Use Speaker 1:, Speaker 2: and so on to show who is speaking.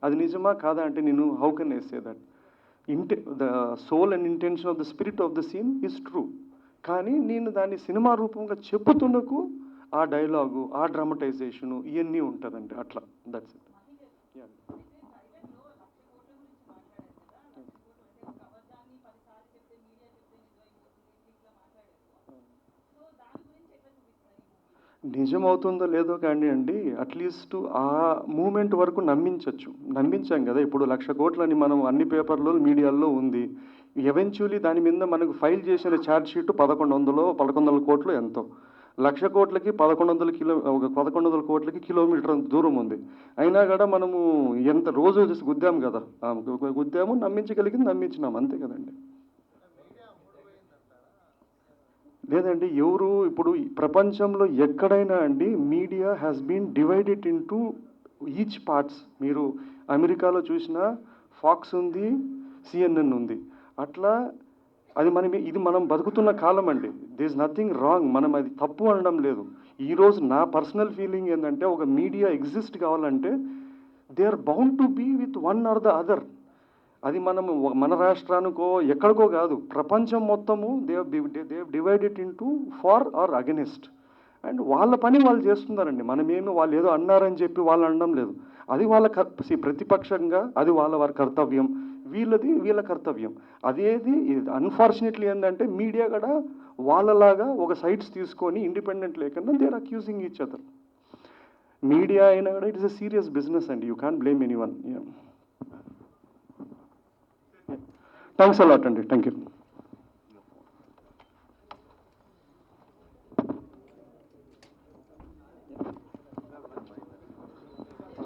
Speaker 1: అది నిజమా కాదా అంటే నేను how can I say that the soul and intention of the spirit of the scene is true. కానీ నేను దాన్ని సినిమా రూపంగా చెప్పుతున్నకు ఆ డైలాగు, ఆ డ్రామటైజేషను ఇవన్నీ ఉంటుందండి. అట్లా దట్స్ ఇట్. నిజమవుతుందో లేదో కానీ అండి, అట్లీస్ట్ ఆ మూమెంట్ వరకు నమ్మించాం కదా. ఇప్పుడు 1,00,000 కోట్లని మనం అన్ని పేపర్లో మీడియాల్లో ఉంది. ఎవెన్చువలీ దాని మీద మనకు ఫైల్ చేసిన ఛార్జ్ షీట్ 1100 కోట్లు ఎంతో. 1,00,000 కోట్లకి 1100 కోట్లకి కిలోమీటర్ దూరం ఉంది. అయినా కూడా మనము ఎంత రోజు గుద్దాం కదా, గుద్దాము, నమ్మించగలిగింది నమ్మించినాం, అంతే కదండి. లేదండి, ఎవరు ఇప్పుడు ప్రపంచంలో ఎక్కడైనా అండి media has been divided into each parts. మీరు అమెరికాలో చూసినా ఫాక్స్ ఉంది, సిఎన్ఎన్ ఉంది. అట్లా అది ఇది మనం బతుకుతున్న కాలం అండి. దిర్ ఇస్ నథింగ్ రాంగ్, మనం అది తప్పు అనడం లేదు. ఈరోజు నా పర్సనల్ ఫీలింగ్ ఏంటంటే, ఒక మీడియా ఎగ్జిస్ట్ కావాలంటే they are bound to be with one or the other. అది మనము మన రాష్ట్రానికో ఎక్కడికో కాదు, ప్రపంచం మొత్తము they divided into for or against. And వాళ్ళ పని వాళ్ళు చేస్తున్నారండి. మనమేమి వాళ్ళు ఏదో అన్నారని చెప్పి వాళ్ళు అనడం లేదు. అది వాళ్ళ ప్రతిపక్షంగా అది వారి కర్తవ్యం, వీళ్ళ కర్తవ్యం. అదేది అన్ఫార్చునేట్లీ ఏంటంటే మీడియా కూడా వాళ్ళలాగా ఒక సైట్స్ తీసుకొని ఇండిపెండెంట్ లేకుండా they are accusing each other. Media అయినా కూడా it is a serious business అండి. You can't blame anyone. Thanks a lot, Andy. Thank you.